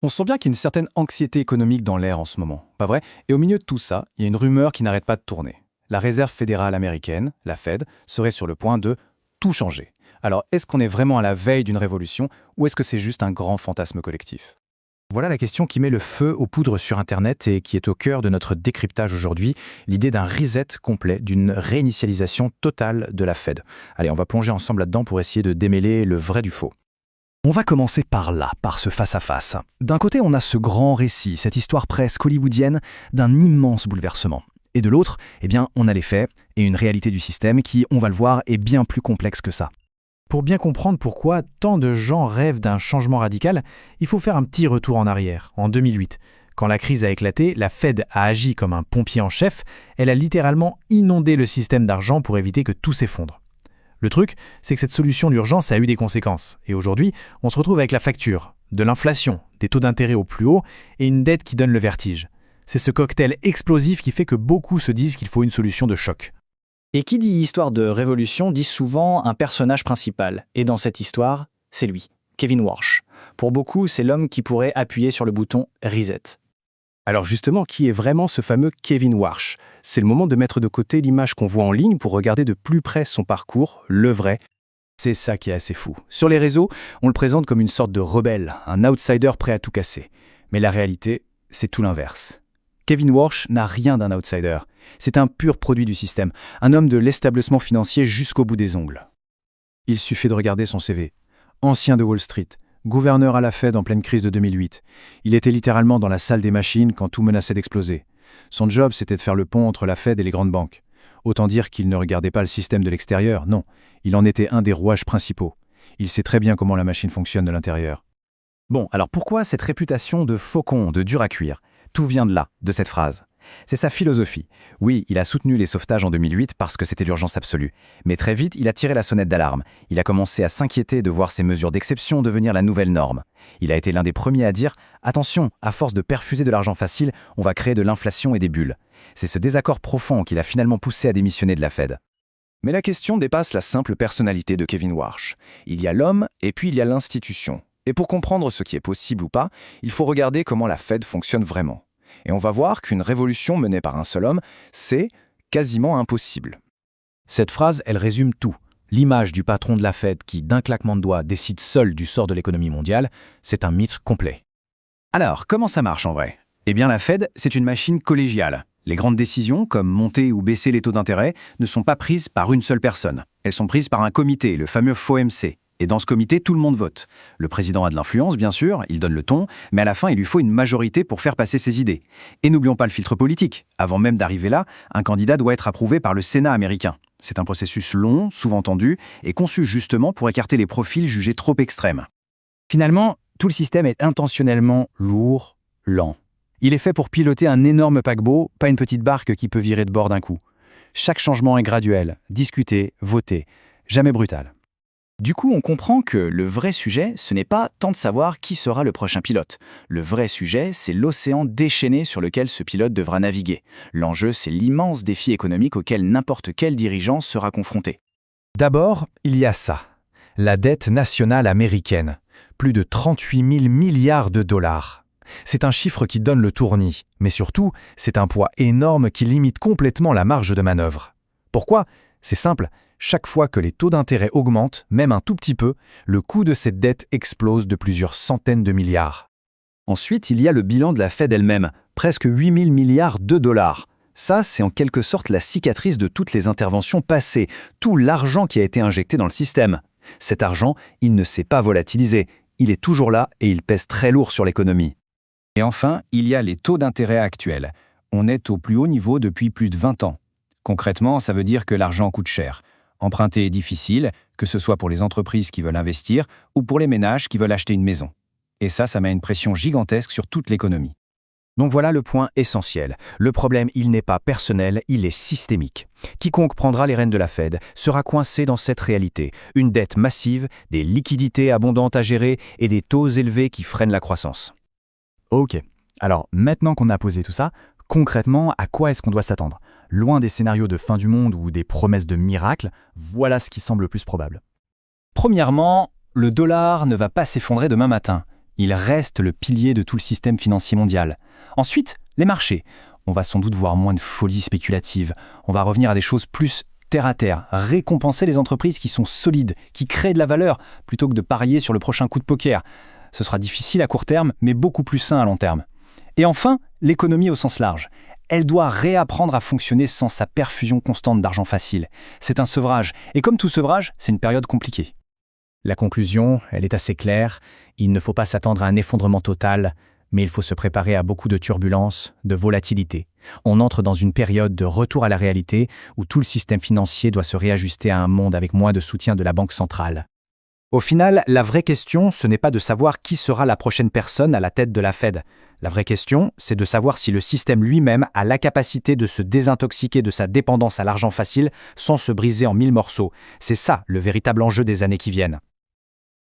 On sent bien qu'il y a une certaine anxiété économique dans l'air en ce moment, pas vrai? Et au milieu de tout ça, il y a une rumeur qui n'arrête pas de tourner. La Réserve fédérale américaine, la Fed, serait sur le point de tout changer. Alors, est-ce qu'on est vraiment à la veille d'une révolution ou est-ce que c'est juste un grand fantasme collectif? Voilà la question qui met le feu aux poudres sur Internet et qui est au cœur de notre décryptage aujourd'hui, l'idée d'un reset complet, d'une réinitialisation totale de la Fed. Allez, on va plonger ensemble là-dedans pour essayer de démêler le vrai du faux. On va commencer par là, par ce face-à-face. D'un côté, on a ce grand récit, cette histoire presque hollywoodienne d'un immense bouleversement. Et de l'autre, on a les faits et une réalité du système qui, on va le voir, est bien plus complexe que ça. Pour bien comprendre pourquoi tant de gens rêvent d'un changement radical, il faut faire un petit retour en arrière, en 2008. Quand la crise a éclaté, la Fed a agi comme un pompier en chef, elle a littéralement inondé le système d'argent pour éviter que tout s'effondre. Le truc, c'est que cette solution d'urgence a eu des conséquences. Et aujourd'hui, on se retrouve avec la facture, de l'inflation, des taux d'intérêt au plus haut et une dette qui donne le vertige. C'est ce cocktail explosif qui fait que beaucoup se disent qu'il faut une solution de choc. Et qui dit histoire de révolution dit souvent un personnage principal. Et dans cette histoire, c'est lui, Kevin Warsh. Pour beaucoup, c'est l'homme qui pourrait appuyer sur le bouton Reset. Alors justement, qui est vraiment ce fameux Kevin Warsh? C'est le moment de mettre de côté l'image qu'on voit en ligne pour regarder de plus près son parcours, le vrai. C'est ça qui est assez fou. Sur les réseaux, on le présente comme une sorte de rebelle, un outsider prêt à tout casser. Mais la réalité, c'est tout l'inverse. Kevin Warsh n'a rien d'un outsider. C'est un pur produit du système, un homme de l'établissement financier jusqu'au bout des ongles. Il suffit de regarder son CV. Ancien de Wall Street, gouverneur à la Fed en pleine crise de 2008. Il était littéralement dans la salle des machines quand tout menaçait d'exploser. Son job, c'était de faire le pont entre la Fed et les grandes banques. Autant dire qu'il ne regardait pas le système de l'extérieur, non. Il en était un des rouages principaux. Il sait très bien comment la machine fonctionne de l'intérieur. Bon, alors pourquoi cette réputation de faucon, de dur à cuire? Tout vient de là, de cette phrase. C'est sa philosophie. Oui, il a soutenu les sauvetages en 2008 parce que c'était l'urgence absolue. Mais très vite, il a tiré la sonnette d'alarme. Il a commencé à s'inquiéter de voir ces mesures d'exception devenir la nouvelle norme. Il a été l'un des premiers à dire « Attention, à force de perfuser de l'argent facile, on va créer de l'inflation et des bulles ». C'est ce désaccord profond qui l'a finalement poussé à démissionner de la Fed. Mais la question dépasse la simple personnalité de Kevin Warsh. Il y a l'homme et puis il y a l'institution. Et pour comprendre ce qui est possible ou pas, il faut regarder comment la Fed fonctionne vraiment. Et on va voir qu'une révolution menée par un seul homme, c'est quasiment impossible. Cette phrase, elle résume tout. L'image du patron de la Fed qui, d'un claquement de doigts, décide seul du sort de l'économie mondiale, c'est un mythe complet. Alors, comment ça marche en vrai? La Fed, c'est une machine collégiale. Les grandes décisions, comme monter ou baisser les taux d'intérêt, ne sont pas prises par une seule personne. Elles sont prises par un comité, le fameux FOMC. Et dans ce comité, tout le monde vote. Le président a de l'influence, bien sûr, il donne le ton, mais à la fin, il lui faut une majorité pour faire passer ses idées. Et n'oublions pas le filtre politique. Avant même d'arriver là, un candidat doit être approuvé par le Sénat américain. C'est un processus long, souvent tendu, et conçu justement pour écarter les profils jugés trop extrêmes. Finalement, tout le système est intentionnellement lourd, lent. Il est fait pour piloter un énorme paquebot, pas une petite barque qui peut virer de bord d'un coup. Chaque changement est graduel, discuté, voté, jamais brutal. Du coup, on comprend que le vrai sujet, ce n'est pas tant de savoir qui sera le prochain pilote. Le vrai sujet, c'est l'océan déchaîné sur lequel ce pilote devra naviguer. L'enjeu, c'est l'immense défi économique auquel n'importe quel dirigeant sera confronté. D'abord, il y a ça. La dette nationale américaine. Plus de 38 000 milliards de dollars. C'est un chiffre qui donne le tournis, mais surtout, c'est un poids énorme qui limite complètement la marge de manœuvre. Pourquoi? C'est simple. Chaque fois que les taux d'intérêt augmentent, même un tout petit peu, le coût de cette dette explose de plusieurs centaines de milliards. Ensuite, il y a le bilan de la Fed elle-même, presque 8 000 milliards de dollars. Ça, c'est en quelque sorte la cicatrice de toutes les interventions passées, tout l'argent qui a été injecté dans le système. Cet argent, il ne s'est pas volatilisé, il est toujours là et il pèse très lourd sur l'économie. Et enfin, il y a les taux d'intérêt actuels. On est au plus haut niveau depuis plus de 20 ans. Concrètement, ça veut dire que l'argent coûte cher. Emprunter est difficile, que ce soit pour les entreprises qui veulent investir ou pour les ménages qui veulent acheter une maison. Et ça met une pression gigantesque sur toute l'économie. Donc voilà le point essentiel. Le problème, il n'est pas personnel, il est systémique. Quiconque prendra les rênes de la Fed sera coincé dans cette réalité. Une dette massive, des liquidités abondantes à gérer et des taux élevés qui freinent la croissance. Ok, alors maintenant qu'on a posé tout ça, concrètement, à quoi est-ce qu'on doit s'attendre? Loin des scénarios de fin du monde ou des promesses de miracles, voilà ce qui semble le plus probable. Premièrement, le dollar ne va pas s'effondrer demain matin. Il reste le pilier de tout le système financier mondial. Ensuite, les marchés. On va sans doute voir moins de folie spéculative. On va revenir à des choses plus terre à terre, récompenser les entreprises qui sont solides, qui créent de la valeur, plutôt que de parier sur le prochain coup de poker. Ce sera difficile à court terme, mais beaucoup plus sain à long terme. Et enfin, l'économie au sens large. Elle doit réapprendre à fonctionner sans sa perfusion constante d'argent facile. C'est un sevrage, et comme tout sevrage, c'est une période compliquée. La conclusion, elle est assez claire. Il ne faut pas s'attendre à un effondrement total, mais il faut se préparer à beaucoup de turbulences, de volatilité. On entre dans une période de retour à la réalité où tout le système financier doit se réajuster à un monde avec moins de soutien de la Banque centrale. Au final, la vraie question, ce n'est pas de savoir qui sera la prochaine personne à la tête de la Fed. La vraie question, c'est de savoir si le système lui-même a la capacité de se désintoxiquer de sa dépendance à l'argent facile sans se briser en 1000 morceaux. C'est ça le véritable enjeu des années qui viennent.